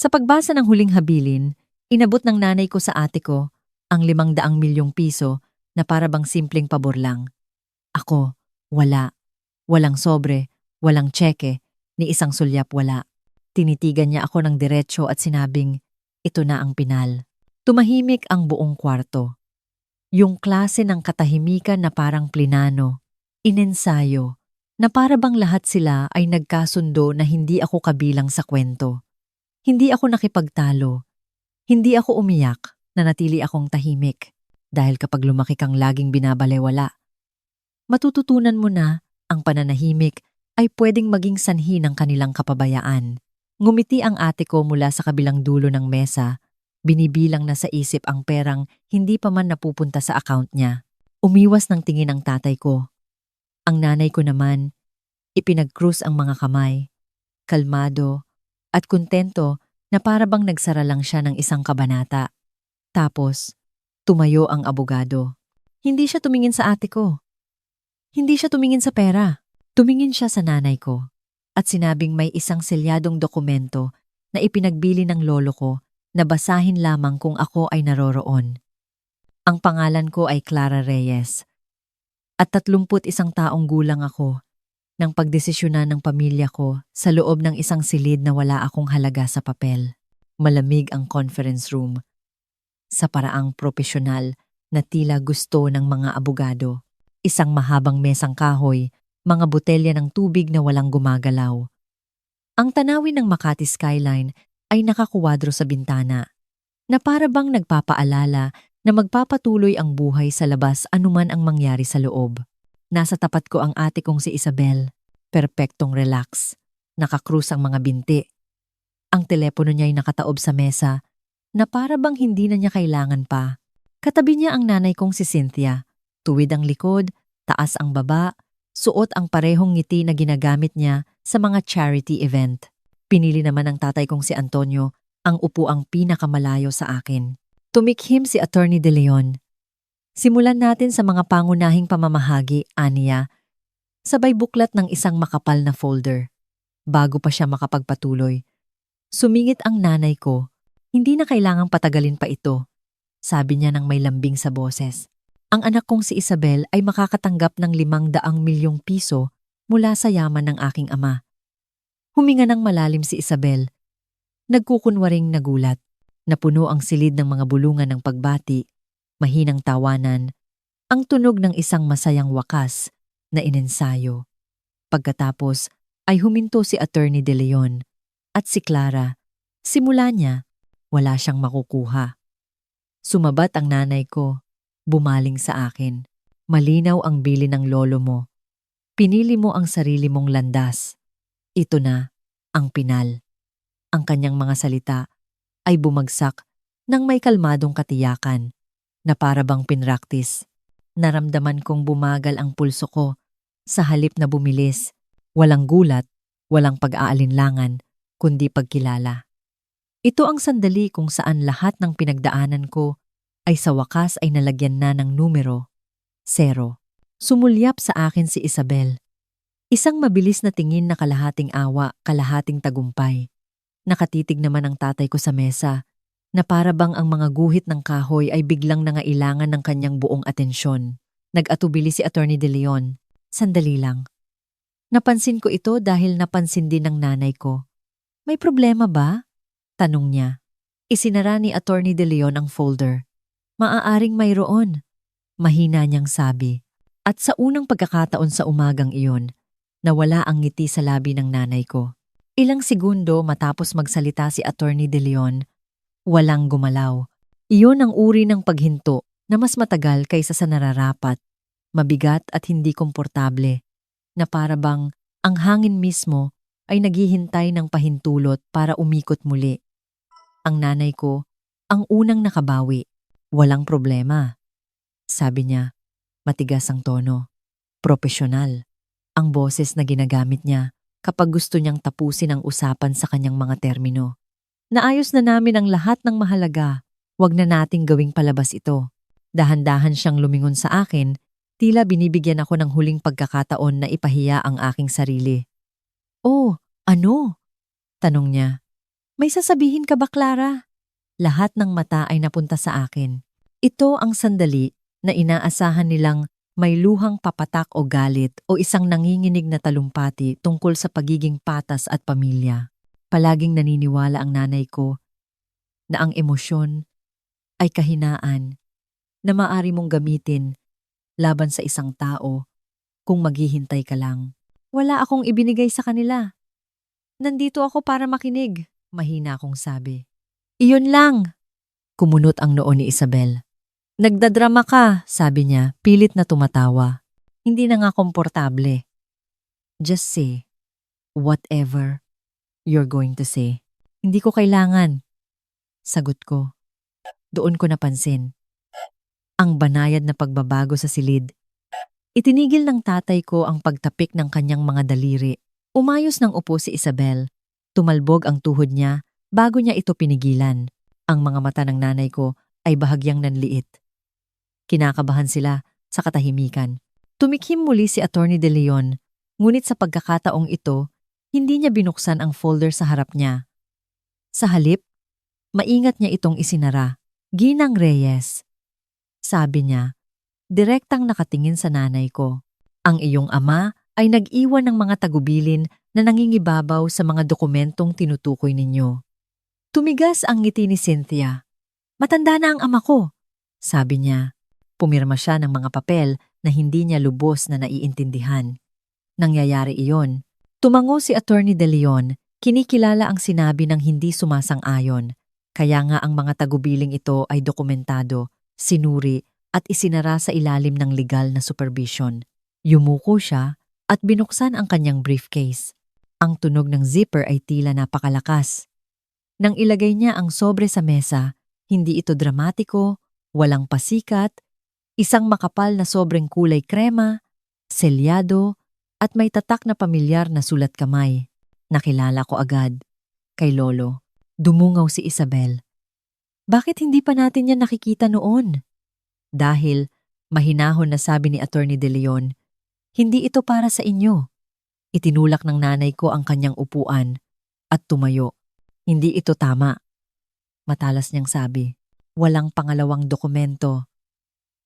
Sa pagbasa ng huling habilin, inabot ng nanay ko sa ate ko ang 500 milyong piso na para bang simpleng pabor lang. Ako, wala. Walang sobre, walang tseke, ni isang sulyap wala. Tinitigan niya ako ng diretsyo at sinabing, ito na ang pinal. Tumahimik ang buong kwarto. Yung klase ng katahimikan na parang plinano, inensayo, na para bang lahat sila ay nagkasundo na hindi ako kabilang sa kwento. Hindi ako nakipagtalo, hindi ako umiyak, nanatili akong tahimik. Dahil kapag lumaki kang laging binabalewala, matututunan mo na ang pananahimik ay pwedeng maging sanhi ng kanilang kapabayaan. Ngumiti ang ate ko mula sa kabilang dulo ng mesa, binibilang na sa isip ang perang hindi pa man napupunta sa account niya. Umiwas ng tingin ang tatay ko. Ang nanay ko naman, ipinag-cruise ang mga kamay, kalmado at kontento na para bang nagsara lang siya ng isang kabanata. Tapos, tumayo ang abogado. Hindi siya tumingin sa ate ko. Hindi siya tumingin sa pera. Tumingin siya sa nanay ko at sinabing may isang selyadong dokumento na ipinagbili ng lolo ko na basahin lamang kung ako ay naroroon. Ang pangalan ko ay Clara Reyes at 31 taong gulang ako nang pagdesisyonan ng pamilya ko sa loob ng isang silid na wala akong halaga sa papel. Malamig ang conference room sa paraang propesyonal na tila gusto ng mga abogado. Isang mahabang mesang kahoy, mga botelya ng tubig na walang gumagalaw. Ang tanawin ng Makati skyline ay nakakuwadro sa bintana, na para bang nagpapaalala na magpapatuloy ang buhay sa labas anuman ang mangyari sa loob. Nasa tapat ko ang ate kong si Isabel, perpektong relax, nakakrus ang mga binti. Ang telepono niya ay nakataob sa mesa, na para bang hindi na niya kailangan pa. Katabi niya ang nanay kong si Cynthia, tuwid ang likod, taas ang baba, suot ang parehong ngiti na ginagamit niya sa mga charity event. Pinili naman ng tatay kong si Antonio ang upuang pinakamalayo sa akin. Tumikhim si Attorney De Leon. Simulan natin sa mga pangunahing pamamahagi, aniya, sabay buklat ng isang makapal na folder. Bago pa siya makapagpatuloy, sumingit ang nanay ko. Hindi na kailangang patagalin pa ito, sabi niya nang may lambing sa boses. Ang anak kong si Isabel ay makakatanggap ng 500 milyong piso mula sa yaman ng aking ama. Huminga ng malalim si Isabel. Nagkukunwaring nagulat. Napuno ang silid ng mga bulungan ng pagbati, mahinang tawanan, ang tunog ng isang masayang wakas na inensayo. Pagkatapos ay huminto si Attorney De Leon at si Clara. Simula niya, wala siyang makukuha. Sumabat ang nanay ko, bumaling sa akin. Malinaw ang bili ng lolo mo. Pinili mo ang sarili mong landas. Ito na ang pinal. Ang kanyang mga salita ay bumagsak ng may kalmadong katiyakan na para bang pinraktis. Naramdaman kong bumagal ang pulso ko sa halip na bumilis. Walang gulat, walang pag-aalinlangan, kundi pagkilala. Ito ang sandali kung saan lahat ng pinagdaanan ko ay sa wakas ay nalagyan na ng numero, 0. Sumulyap sa akin si Isabel. Isang mabilis na tingin na kalahating awa, kalahating tagumpay. Nakatitig naman ang tatay ko sa mesa, na para bang ang mga guhit ng kahoy ay biglang nangailangan ng kanyang buong atensyon. Nag-atubili si Attorney De Leon. Sandali lang. Napansin ko ito dahil napansin din ng nanay ko. May problema ba? Tanong niya. Isinara ni Attorney De Leon ang folder. Maaaring mayroon. Mahina niyang sabi. At sa unang pagkakataon sa umagang iyon, nawala ang ngiti sa labi ng nanay ko. Ilang segundo matapos magsalita si Attorney De Leon, walang gumalaw. Iyon ang uri ng paghinto na mas matagal kaysa sa nararapat, mabigat at hindi komportable, na para bang ang hangin mismo ay naghihintay ng pahintulot para umikot muli. Ang nanay ko, ang unang nakabawi, walang problema. Sabi niya, matigas ang tono, propesyonal, ang boses na ginagamit niya kapag gusto niyang tapusin ang usapan sa kanyang mga termino. Naayos na namin ang lahat ng mahalaga, wag na nating gawing palabas ito. Dahan-dahan siyang lumingon sa akin, tila binibigyan ako ng huling pagkakataon na ipahiya ang aking sarili. Oh, ano? Tanong niya. May sasabihin ka ba, Clara? Lahat ng mata ay napunta sa akin. Ito ang sandali na inaasahan nilang may luhang papatak o galit o isang nanginginig na talumpati tungkol sa pagiging patas at pamilya. Palaging naniniwala ang nanay ko na ang emosyon ay kahinaan na maaari mong gamitin laban sa isang tao kung maghihintay ka lang. Wala akong ibinigay sa kanila. Nandito ako para makinig, mahina akong sabi. Iyon lang, kumunot ang noo ni Isabel. Nagdadrama ka, sabi niya, pilit na tumatawa. Hindi na nga komportable. Just say whatever you're going to say. Hindi ko kailangan. Sagot ko. Doon ko napansin ang banayad na pagbabago sa silid. Itinigil ng tatay ko ang pagtapik ng kanyang mga daliri. Umayos ng upo si Isabel. Tumalbog ang tuhod niya bago niya ito pinigilan. Ang mga mata ng nanay ko ay bahagyang nanliit. Kinakabahan sila sa katahimikan. Tumikhim muli si Attorney De Leon, ngunit sa pagkakataong ito, hindi niya binuksan ang folder sa harap niya. Sa halip, maingat niya itong isinara. Ginang Reyes. Sabi niya, direktang nakatingin sa nanay ko. Ang iyong ama ay nag-iwan ng mga tagubilin na nangingibabaw sa mga dokumentong tinutukoy ninyo. Tumigas ang ngiti ni Cynthia. Matanda na ang ama ko, sabi niya. Pumirma siya ng mga papel na hindi niya lubos na naiintindihan. Nangyayari iyon. Tumango si Attorney De Leon, kinikilala ang sinabi ng hindi sumasang-ayon. Kaya nga ang mga tagubiling ito ay dokumentado, sinuri at isinara sa ilalim ng legal na supervision. Yumuko siya at binuksan ang kanyang briefcase. Ang tunog ng zipper ay tila napakalakas. Nang ilagay niya ang sobre sa mesa, hindi ito dramatiko, walang pasikat, isang makapal na sobreng kulay krema, selyado, at may tatak na pamilyar na sulat kamay. Nakilala ko agad. Kay Lolo. Dumungaw si Isabel. Bakit hindi pa natin yan nakikita noon? Dahil, mahinahon na sabi ni Attorney De Leon, hindi ito para sa inyo. Itinulak ng nanay ko ang kanyang upuan at tumayo. Hindi ito tama. Matalas niyang sabi, walang pangalawang dokumento.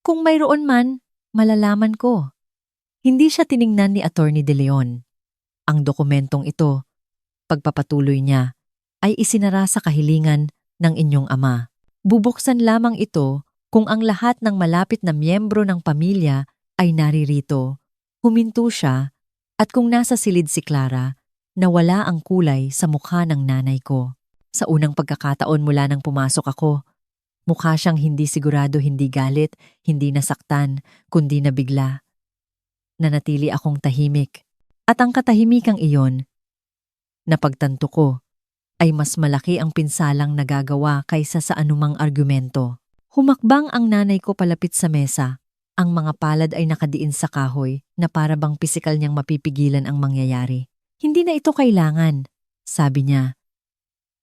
Kung mayroon man, malalaman ko. Hindi siya tiningnan ni Attorney De Leon. Ang dokumentong ito, pagpapatuloy niya, ay isinara sa kahilingan ng inyong ama. Bubuksan lamang ito kung ang lahat ng malapit na miyembro ng pamilya ay naririto. Huminto siya at kung nasa silid si Clara, nawala ang kulay sa mukha ng nanay ko. Sa unang pagkakataon mula nang pumasok ako, mukha siyang hindi sigurado, hindi galit, hindi nasaktan, kundi nabigla. Nanatili akong tahimik at ang katahimikang iyon, napagtanto ko, ay mas malaki ang pinsalang nagagawa kaysa sa anumang argumento. Humakbang ang nanay ko palapit sa mesa. Ang mga palad ay nakadiin sa kahoy na para bang pisikal niyang mapipigilan ang mangyayari. Hindi na ito kailangan, sabi niya.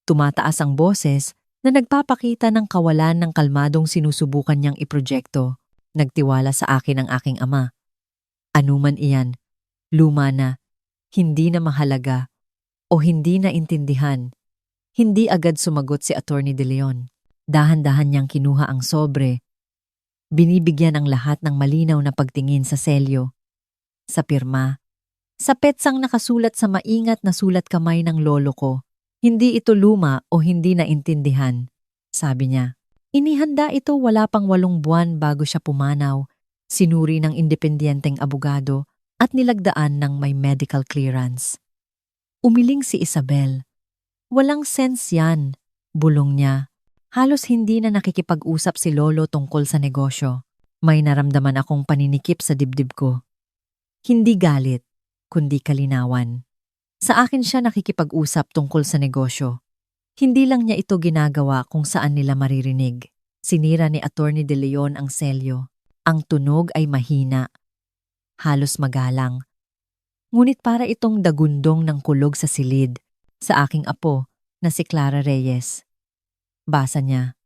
Tumataas ang boses na nagpapakita ng kawalan ng kalmadong sinusubukan niyang iprojekto. Nagtiwala sa akin ang aking ama. Anuman iyan, luma na, hindi na mahalaga, o hindi na intindihan. Hindi agad sumagot si Attorney De Leon. Dahan-dahan niyang kinuha ang sobre. Binibigyan ang lahat ng malinaw na pagtingin sa selyo, sa pirma, sa petsang nakasulat sa maingat na sulat kamay ng lolo ko. Hindi ito luma o hindi naintindihan, sabi niya. Inihanda ito wala pang 8 buwan bago siya pumanaw, sinuri ng independenteng abogado at nilagdaan ng may medical clearance. Umiling si Isabel. Walang sense yan, bulong niya. Halos hindi na nakikipag-usap si Lolo tungkol sa negosyo. May naramdaman akong paninikip sa dibdib ko. Hindi galit, kundi kalinawan. Sa akin siya nakikipag-usap tungkol sa negosyo. Hindi lang niya ito ginagawa kung saan nila maririnig. Sinira ni Attorney De Leon ang selyo. Ang tunog ay mahina. Halos magalang. Ngunit para itong dagundong ng kulog sa silid sa aking apo na si Clara Reyes. Basa niya.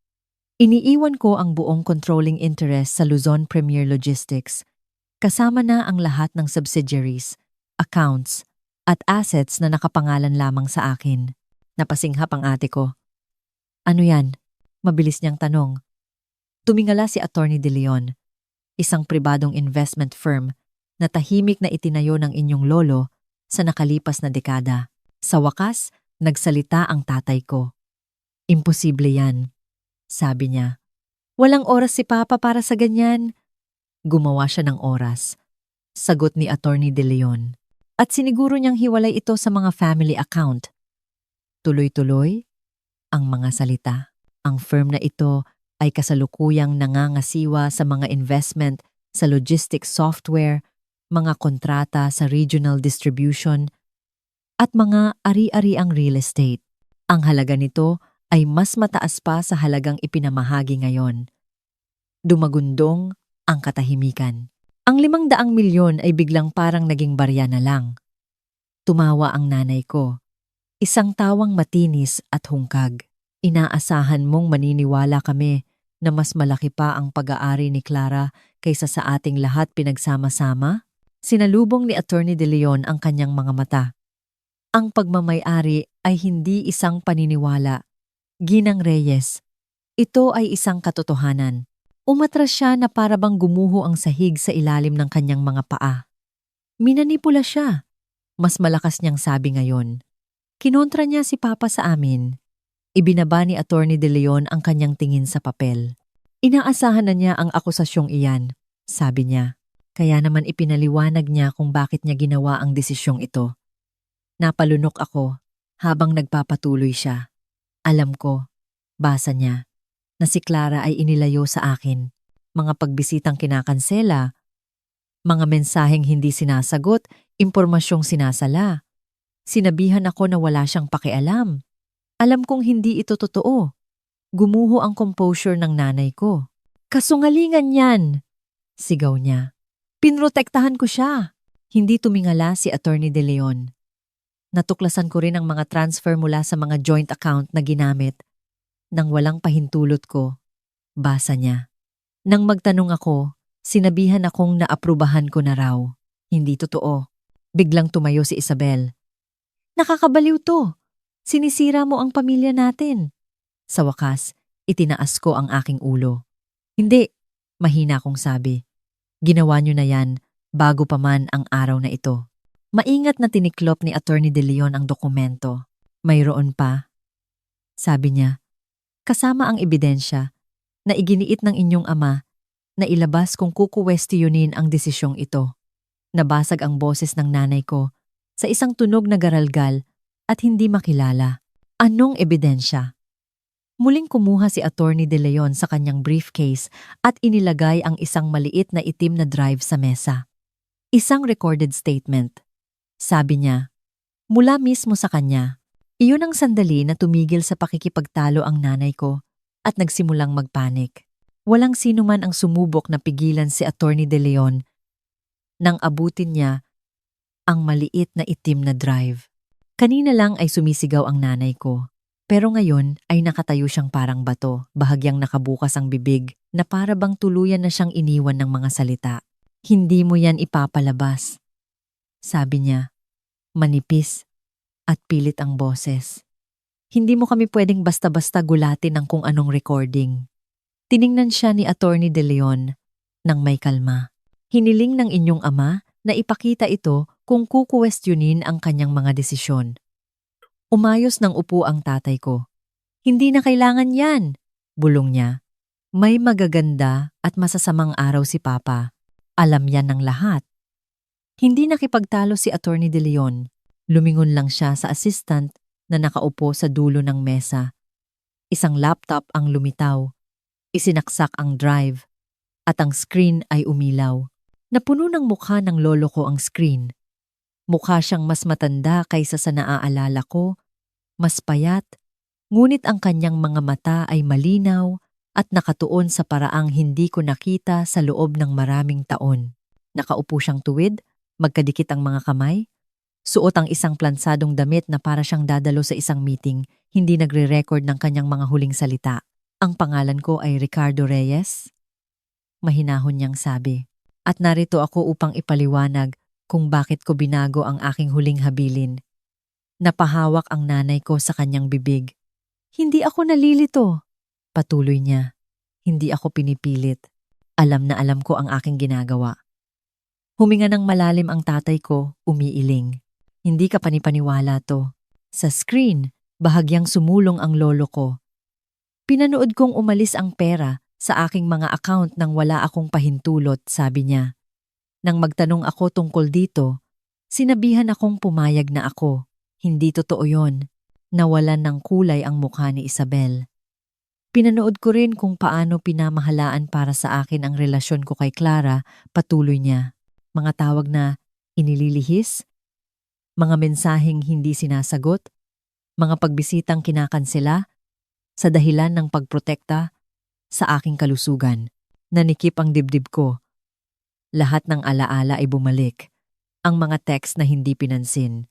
Iniiwan ko ang buong controlling interest sa Luzon Premier Logistics. Kasama na ang lahat ng subsidiaries, accounts, at assets na nakapangalan lamang sa akin. Napasinghap ang ate ko. Ano yan? Mabilis niyang tanong. Tumingala si Attorney De Leon, isang pribadong investment firm na tahimik na itinayo ng inyong lolo sa nakalipas na dekada. Sa wakas, nagsalita ang tatay ko. Imposible yan, sabi niya. Walang oras si Papa para sa ganyan. Gumawa siya ng oras, sagot ni Attorney De Leon. At siniguro niyang hiwalay ito sa mga family account. Tuloy-tuloy ang mga salita. Ang firm na ito ay kasalukuyang nangangasiwa sa mga investment sa logistics software, mga kontrata sa regional distribution, at mga ari-ariang real estate. Ang halaga nito ay mas mataas pa sa halagang ipinamahagi ngayon. Dumagundong ang katahimikan. Ang 500 milyon ay biglang parang naging barya na lang. Tumawa ang nanay ko. Isang tawang matinis at hungkag. Inaasahan mong maniniwala kami na mas malaki pa ang pag-aari ni Clara kaysa sa ating lahat pinagsama-sama? Sinalubong ni Attorney De Leon ang kanyang mga mata. Ang pagmamay-ari ay hindi isang paniniwala. Ginang Reyes, ito ay isang katotohanan. Umatras siya na parabang gumuho ang sahig sa ilalim ng kanyang mga paa. Minanipula siya. Mas malakas niyang sabi ngayon. Kinontra niya si Papa sa amin. Ibinaba ni Attorney De Leon ang kanyang tingin sa papel. Inaasahan na niya ang akusasyong iyan, sabi niya. Kaya naman ipinaliwanag niya kung bakit niya ginawa ang desisyong ito. Napalunok ako habang nagpapatuloy siya. Alam ko, basa niya, na si Clara ay inilayo sa akin. Mga pagbisitang kinakansela, mga mensaheng hindi sinasagot, impormasyong sinasala. Sinabihan ako na wala siyang pakialam. Alam kong hindi ito totoo. Gumuho ang composure ng nanay ko. Kasungalingan yan! Sigaw niya. Pinrotektahan ko siya. Hindi tumingala si Attorney De Leon. Natuklasan ko rin ang mga transfer mula sa mga joint account na ginamit. Nang walang pahintulot ko, basa niya. Nang magtanong ako, sinabihan akong naaprubahan ko na raw. Hindi totoo. Biglang tumayo si Isabel. Nakakabaliw to. Sinisira mo ang pamilya natin. Sa wakas, itinaas ko ang aking ulo. Hindi, mahina kong sabi. Ginawa niyo na yan bago pa man ang araw na ito. Maingat na tiniklop ni Attorney De Leon ang dokumento. Mayroon pa. Sabi niya, kasama ang ebidensya na iginiit ng inyong ama na ilabas kung kukuwestiyonin ang desisyong ito. Nabasag ang boses ng nanay ko sa isang tunog na garalgal at hindi makilala. Anong ebidensya? Muling kumuha si Attorney De Leon sa kanyang briefcase at inilagay ang isang maliit na itim na drive sa mesa. Isang recorded statement. Sabi niya, mula mismo sa kanya, iyon ang sandali na tumigil sa pakikipagtalo ang nanay ko at nagsimulang magpanik. Walang sino man ang sumubok na pigilan si Attorney De Leon nang abutin niya ang maliit na itim na drive. Kanina lang ay sumisigaw ang nanay ko, pero ngayon ay nakatayo siyang parang bato, bahagyang nakabukas ang bibig na para bang tuluyan na siyang iniwan ng mga salita. Hindi mo yan ipapalabas. Sabi niya, manipis at pilit ang boses. Hindi mo kami pwedeng basta-basta gulatin ng kung anong recording. Tiningnan siya ni Attorney De Leon nang may kalma. Hiniling ng inyong ama na ipakita ito kung kukuwestiyonin ang kanyang mga desisyon. Umayos ng upo ang tatay ko. Hindi na kailangan yan, bulong niya. May magaganda at masasamang araw si Papa. Alam yan ng lahat. Hindi nakipagtalo si Attorney De Leon. Lumingon lang siya sa assistant na nakaupo sa dulo ng mesa. Isang laptop ang lumitaw. Isinaksak ang drive. At ang screen ay umilaw. Napuno ng mukha ng lolo ko ang screen. Mukha siyang mas matanda kaysa sa naaalala ko. Mas payat. Ngunit ang kanyang mga mata ay malinaw at nakatuon sa paraang hindi ko nakita sa loob ng maraming taon. Nakaupo siyang tuwid. Magkadikit ang mga kamay. Suot ang isang plansadong damit na para siyang dadalo sa isang meeting, hindi nagre-record ng kanyang mga huling salita. Ang pangalan ko ay Ricardo Reyes. Mahinahon niyang sabi. At narito ako upang ipaliwanag kung bakit ko binago ang aking huling habilin. Napahawak ang nanay ko sa kanyang bibig. Hindi ako nalilito. Patuloy niya. Hindi ako pinipilit. Alam na alam ko ang aking ginagawa. Huminga ng malalim ang tatay ko, umiiling. Hindi ka panipaniwala to. Sa screen, bahagyang sumulong ang lolo ko. Pinanood kong umalis ang pera sa aking mga account nang wala akong pahintulot, sabi niya. Nang magtanong ako tungkol dito, sinabihan akong pumayag na ako. Hindi totoo yon. Nawalan ng kulay ang mukha ni Isabel. Pinanood ko rin kung paano pinamahalaan para sa akin ang relasyon ko kay Clara, patuloy niya. Mga tawag na inililihis, mga mensaheng hindi sinasagot, mga pagbisitang kinakansela sa dahilan ng pagprotekta sa aking kalusugan. Nanikip ang dibdib ko. Lahat ng alaala ay bumalik. Ang mga text na hindi pinansin.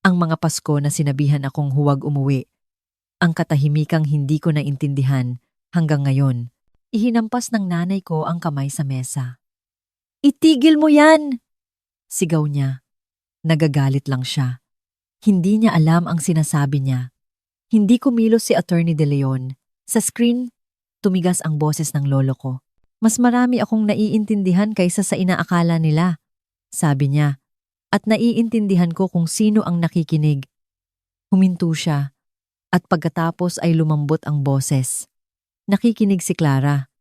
Ang mga Pasko na sinabihan akong huwag umuwi. Ang katahimikang hindi ko naintindihan hanggang ngayon. Ihinampas ng nanay ko ang kamay sa mesa. Itigil mo yan! Sigaw niya. Nagagalit lang siya. Hindi niya alam ang sinasabi niya. Hindi kumilos si Attorney De Leon. Sa screen, tumigas ang boses ng lolo ko. Mas marami akong naiintindihan kaysa sa inaakala nila, sabi niya. At naiintindihan ko kung sino ang nakikinig. Huminto siya. At pagkatapos ay lumambot ang boses. Nakikinig si Clara.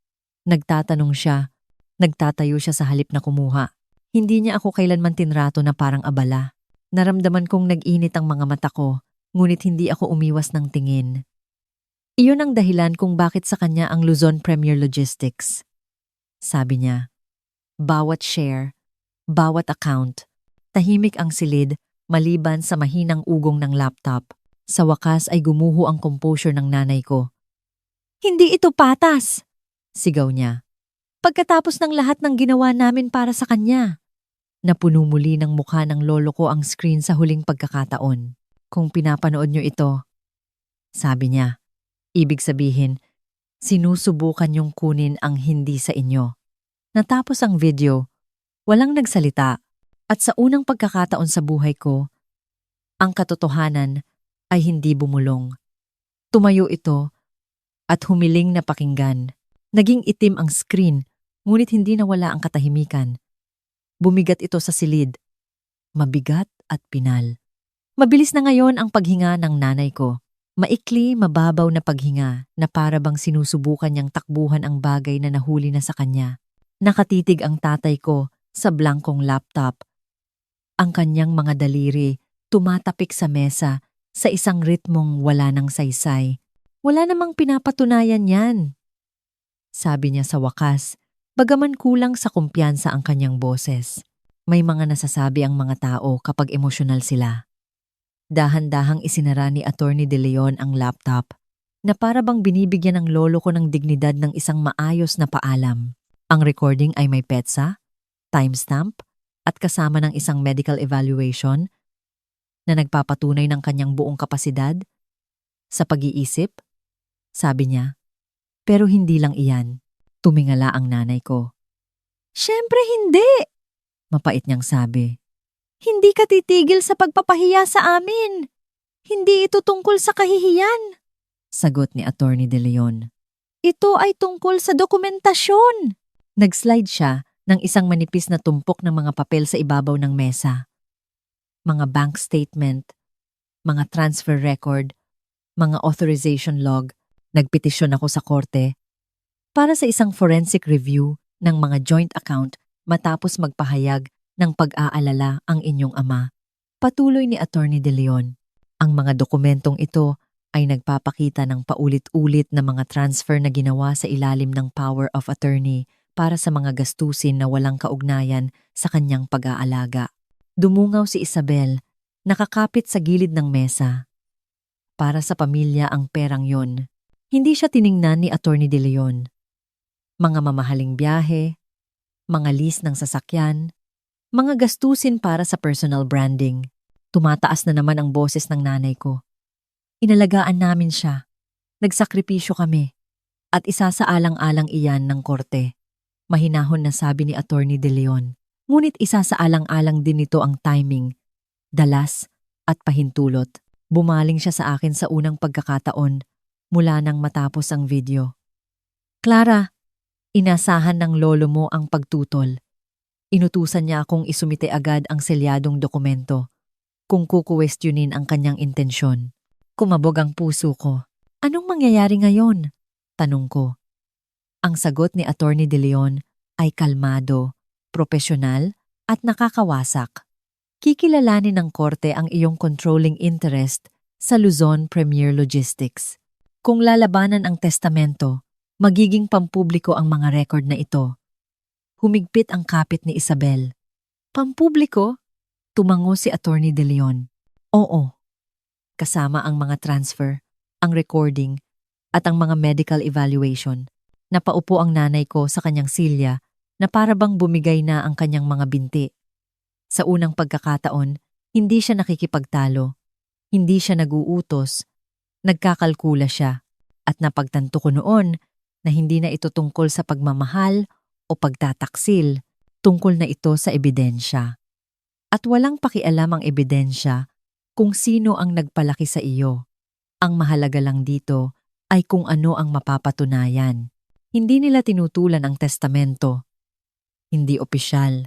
Nagtatanong siya. Nagtatayo siya sa halip na kumuha. Hindi niya ako kailanman tinrato na parang abala. Naramdaman kong nag-init ang mga mata ko, ngunit hindi ako umiwas ng tingin. Iyon ang dahilan kung bakit sa kanya ang Luzon Premier Logistics. Sabi niya, bawat share, bawat account, tahimik ang silid maliban sa mahinang ugong ng laptop. Sa wakas ay gumuho ang composure ng nanay ko. Hindi ito patas! Sigaw niya. Pagkatapos ng lahat ng ginawa namin para sa kanya. Napuno muli ng mukha ng lolo ko ang screen sa huling pagkakataon. Kung pinapanood niyo ito, sabi niya, ibig sabihin, sinusubukan niyong kunin ang hindi sa inyo. Natapos ang video, walang nagsalita, at sa unang pagkakataon sa buhay ko, ang katotohanan ay hindi bumulong. Tumayo ito at humiling na pakinggan. Naging itim ang screen, ngunit hindi nawala ang katahimikan. Bumigat ito sa silid. Mabigat at pinal. Mabilis na ngayon ang paghinga ng nanay ko. Maikli, mababaw na paghinga na para bang sinusubukan niyang takbuhan ang bagay na nahuli na sa kanya. Nakatitig ang tatay ko sa blankong laptop. Ang kanyang mga daliri tumatapik sa mesa sa isang ritmong wala ng saysay. Wala namang pinapatunayan yan. Sabi niya sa wakas, bagaman kulang sa kumpiyansa ang kanyang boses. May mga nasasabi ang mga tao kapag emosyonal sila. Dahan-dahang isinara ni Attorney De Leon ang laptop na para bang binibigyan ng lolo ko ng dignidad ng isang maayos na paalam. Ang recording ay may petsa, timestamp, at kasama ng isang medical evaluation na nagpapatunay ng kanyang buong kapasidad sa pag-iisip, sabi niya. Pero hindi lang iyan. Tumingala ang nanay ko. Siyempre hindi! Mapait niyang sabi. Hindi ka titigil sa pagpapahiya sa amin. Hindi ito tungkol sa kahihiyan. Sagot ni Attorney De Leon. Ito ay tungkol sa dokumentasyon. Nag-slide siya ng isang manipis na tumpok ng mga papel sa ibabaw ng mesa. Mga bank statement, mga transfer record, mga authorization log. Nagpetisyon ako sa korte para sa isang forensic review ng mga joint account matapos magpahayag ng pag-aalala ang inyong ama. Patuloy ni Attorney De Leon. Ang mga dokumentong ito ay nagpapakita ng paulit-ulit na mga transfer na ginawa sa ilalim ng power of attorney para sa mga gastusin na walang kaugnayan sa kanyang pag-aalaga. Dumungaw si Isabel, nakakapit sa gilid ng mesa. Para sa pamilya ang perang yon. Hindi siya tiningnan ni Attorney De Leon. Mga mamahaling biyahe, mga lease ng sasakyan, mga gastusin para sa personal branding. Tumataas na naman ang boses ng nanay ko. Inalagaan namin siya. Nagsakripisyo kami. At isasaalang-alang iyan ng korte. Mahinahon na sabi ni Attorney De Leon. Ngunit isasaalang-alang din nito ang timing, dalas, at pahintulot. Bumaling siya sa akin sa unang pagkakataon mula nang matapos ang video. Clara, inasahan ng lolo mo ang pagtutol. Inutusan niya akong isumite agad ang selyadong dokumento kung kukuwestiyonin ang kanyang intensyon. Kumabog ang puso ko. Anong mangyayari ngayon? Tanong ko. Ang sagot ni Attorney De Leon ay kalmado, propesyonal at nakakawasak. Kikilalanin ng korte ang iyong controlling interest sa Luzon Premier Logistics. Kung lalabanan ang testamento, magiging pampubliko ang mga record na ito. Humigpit ang kapit ni Isabel. Pampubliko? Tumango si Attorney De Leon. Oo. Kasama ang mga transfer, ang recording, at ang mga medical evaluation. Napaupo ang nanay ko sa kanyang silya na para bang bumigay na ang kanyang mga binti. Sa unang pagkakataon, hindi siya nakikipagtalo, hindi siya naguutos, nagkakalkula siya, at napagtanto ko noon na hindi na ito tungkol sa pagmamahal o pagtataksil, tungkol na ito sa ebidensya. At walang pakialam ang ebidensya kung sino ang nagpalaki sa iyo. Ang mahalaga lang dito ay kung ano ang mapapatunayan. Hindi nila tinutulan ang testamento. Hindi opisyal.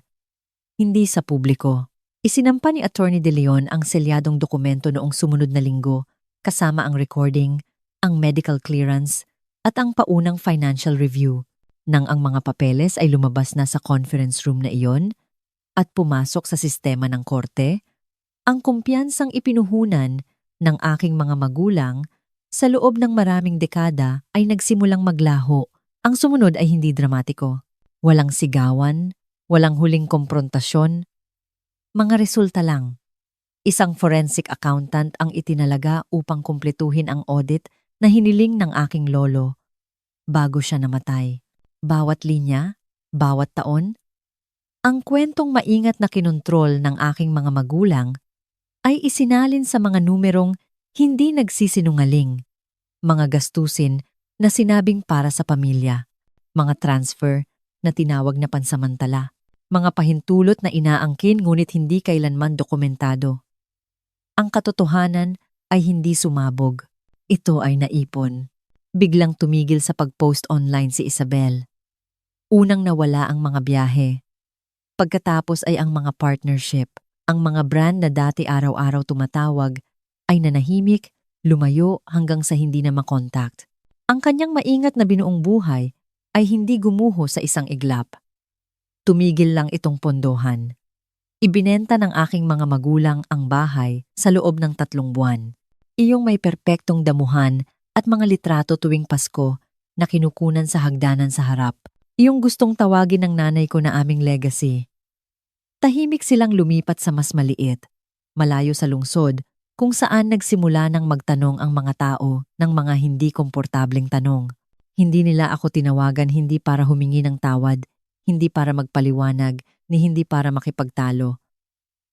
Hindi sa publiko. Isinampa ni Attorney De Leon ang selyadong dokumento noong sumunod na linggo, kasama ang recording, ang medical clearance, at ang paunang financial review. Nang ang mga papeles ay lumabas na sa conference room na iyon at pumasok sa sistema ng korte, ang kumpiyansang ipinuhunan ng aking mga magulang sa loob ng maraming dekada ay nagsimulang maglaho. Ang sumunod ay hindi dramatiko. Walang sigawan, walang huling komprontasyon. Mga resulta lang. Isang forensic accountant ang itinalaga upang kumpletuhin ang audit na hiniling ng aking lolo bago siya namatay. Bawat linya, bawat taon, ang kwentong maingat na kinontrol ng aking mga magulang ay isinalin sa mga numerong hindi nagsisinungaling, mga gastusin na sinabing para sa pamilya, mga transfer na tinawag na pansamantala, mga pahintulot na inaangkin ngunit hindi kailanman dokumentado. Ang katotohanan ay hindi sumabog. Ito ay naipon. Biglang tumigil sa pag-post online si Isabel. Unang nawala ang mga biyahe. Pagkatapos ay ang mga partnership. Ang mga brand na dati araw-araw tumatawag ay nanahimik, lumayo hanggang sa hindi na makontact. Ang kanyang maingat na binuong buhay ay hindi gumuho sa isang iglap. Tumigil lang itong pondohan. Ibinenta ng aking mga magulang ang bahay sa loob ng 3 buwan. Iyong may perpektong damuhan at mga litrato tuwing Pasko na kinukunan sa hagdanan sa harap. Iyong gustong tawagin ng nanay ko na aming legacy. Tahimik silang lumipat sa mas maliit, malayo sa lungsod, kung saan nagsimula ng magtanong ang mga tao ng mga hindi komportableng tanong. Hindi nila ako tinawagan hindi para humingi ng tawad, hindi para magpaliwanag, ni hindi para makipagtalo.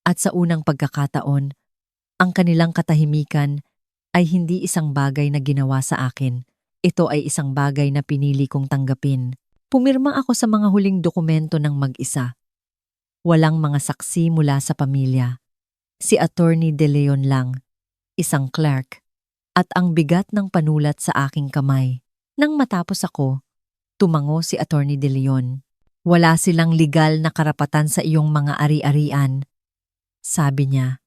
At sa unang pagkakataon, ang kanilang katahimikan ay hindi isang bagay na ginawa sa akin. Ito ay isang bagay na pinili kong tanggapin. Pumirma ako sa mga huling dokumento ng mag-isa. Walang mga saksi mula sa pamilya. Si Attorney De Leon lang, isang clerk, at ang bigat ng panulat sa aking kamay. Nang matapos ako, tumango si Attorney De Leon. Wala silang legal na karapatan sa iyong mga ari-arian. Sabi niya,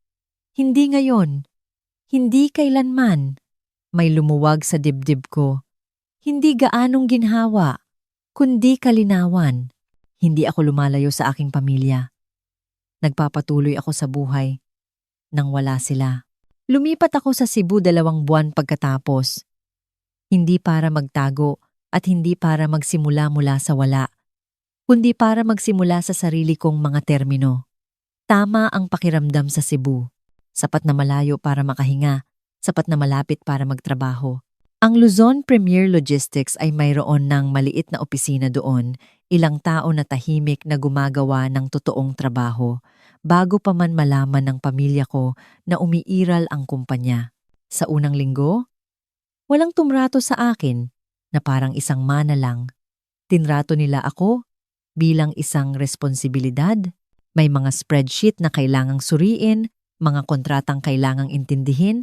hindi ngayon, hindi kailanman. May lumuwag sa dibdib ko. Hindi gaanong ginhawa, kundi kalinawan. Hindi ako lumalayo sa aking pamilya. Nagpapatuloy ako sa buhay nang wala sila. Lumipat ako sa Cebu 2 buwan pagkatapos. Hindi para magtago at hindi para magsimula mula sa wala, kundi para magsimula sa sarili kong mga termino. Tama ang pakiramdam sa Cebu. Sapat na malayo para makahinga, sapat na malapit para magtrabaho. Ang Luzon Premier Logistics ay mayroon ng maliit na opisina doon, ilang tao na tahimik na gumagawa ng totoong trabaho, bago pa man malaman ng pamilya ko na umiiral ang kumpanya. Sa unang linggo, walang tumrato sa akin na parang isang mana lang. Tinrato nila ako bilang isang responsibilidad. May mga spreadsheet na kailangang suriin, mga kontratang kailangang intindihin,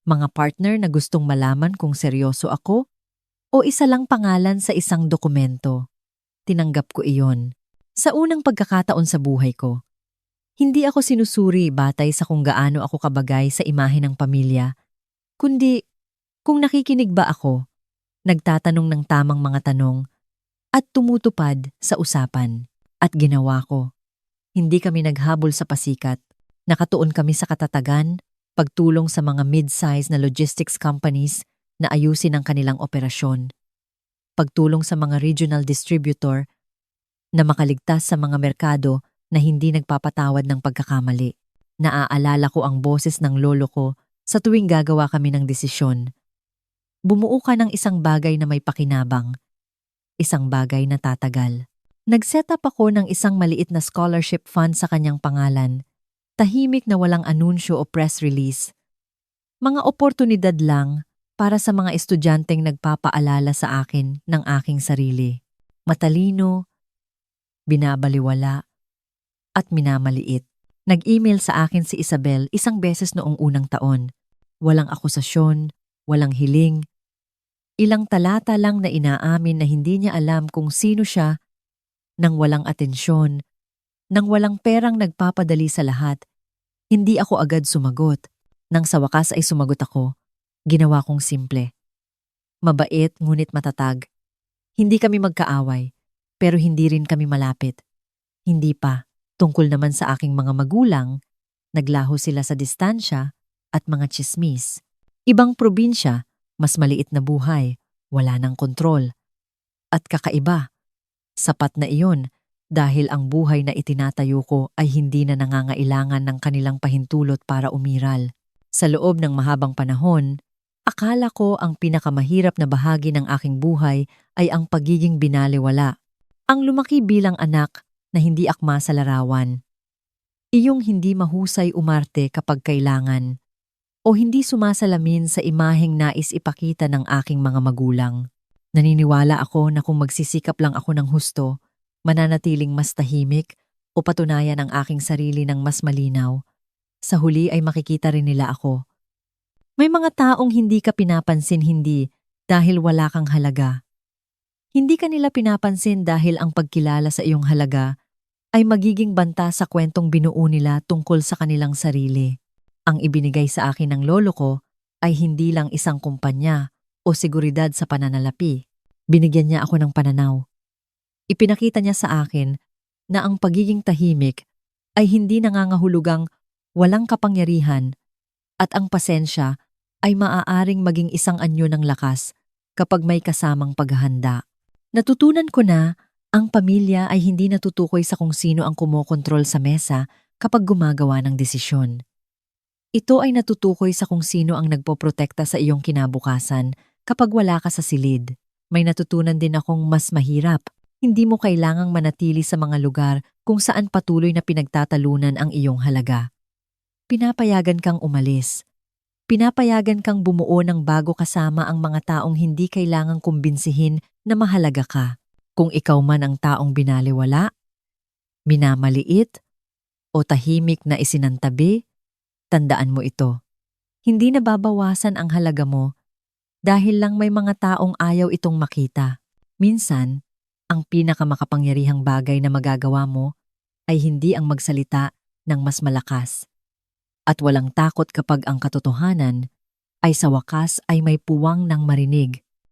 mga partner na gustong malaman kung seryoso ako, o isa lang pangalan sa isang dokumento. Tinanggap ko iyon. Sa unang pagkakataon sa buhay ko, hindi ako sinusuri batay sa kung gaano ako kabagay sa imahe ng pamilya, kundi kung nakikinig ba ako, nagtatanong ng tamang mga tanong, at tumutupad sa usapan. At ginawa ko. Hindi kami naghabol sa pasikat. Nakatuon kami sa katatagan, pagtulong sa mga mid-size na logistics companies na ayusin ang kanilang operasyon. Pagtulong sa mga regional distributor na makaligtas sa mga merkado na hindi nagpapatawad ng pagkakamali. Naaalala ko ang boses ng lolo ko sa tuwing gagawa kami ng desisyon. Bumuo ka ng isang bagay na may pakinabang, isang bagay na tatagal. Nag-set up ako ng isang maliit na scholarship fund sa kanyang pangalan. Tahimik na walang anunsyo o press release. Mga oportunidad lang para sa mga estudyanteng nagpapaalala sa akin ng aking sarili. Matalino, binabaliwala, at minamaliit. Nag-email sa akin si Isabel isang beses noong unang taon. Walang akusasyon, walang hiling. Ilang talata lang na inaamin na hindi niya alam kung sino siya. Nang walang atensyon, nang walang perang nagpapadali sa lahat, hindi ako agad sumagot. Nang sa wakas ay sumagot ako, ginawa kong simple. Mabait ngunit matatag. Hindi kami magkaaway, pero hindi rin kami malapit. Hindi pa. Tungkol naman sa aking mga magulang, naglaho sila sa distansya at mga tsismis. Ibang probinsya, mas maliit na buhay, wala ng kontrol. At kakaiba. Sapat na iyon dahil ang buhay na itinatayo ko ay hindi na nangangailangan ng kanilang pahintulot para umiral. Sa loob ng mahabang panahon, akala ko ang pinakamahirap na bahagi ng aking buhay ay ang pagiging binaliwala. Ang lumaki bilang anak na hindi akma sa larawan. Iyong hindi mahusay umarte kapag kailangan o hindi sumasalamin sa imaheng nais ipakita ng aking mga magulang. Naniniwala ako na kung magsisikap lang ako ng husto, mananatiling mas tahimik o patunayan ang aking sarili ng mas malinaw, sa huli ay makikita rin nila ako. May mga taong hindi ka pinapansin hindi dahil wala kang halaga. Hindi ka nila pinapansin dahil ang pagkilala sa iyong halaga ay magiging banta sa kwentong binuo nila tungkol sa kanilang sarili. Ang ibinigay sa akin ng lolo ko ay hindi lang isang kumpanya o seguridad sa pananalapi. Binigyan niya ako ng pananaw. Ipinakita niya sa akin na ang pagiging tahimik ay hindi nangangahulugang walang kapangyarihan at ang pasensya ay maaaring maging isang anyo ng lakas kapag may kasamang paghahanda. Natutunan ko na ang pamilya ay hindi natutukoy sa kung sino ang kumokontrol sa mesa kapag gumagawa ng desisyon. Ito ay natutukoy sa kung sino ang nagpoprotekta sa iyong kinabukasan kapag wala ka sa silid. May natutunan din akong mas mahirap. Hindi mo kailangang manatili sa mga lugar kung saan patuloy na pinagtatalunan ang iyong halaga. Pinapayagan kang umalis. Pinapayagan kang bumuo ng bago kasama ang mga taong hindi kailangang kumbinsihin na mahalaga ka. Kung ikaw man ang taong binaliwala, minamaliit, o tahimik na isinantabi, tandaan mo ito. Hindi nababawasan ang halaga mo dahil lang may mga taong ayaw itong makita. Minsan, ang pinakamakapangyarihang bagay na magagawa mo ay hindi ang magsalita ng mas malakas. At walang takot kapag ang katotohanan ay sa wakas ay may puwang ng marinig.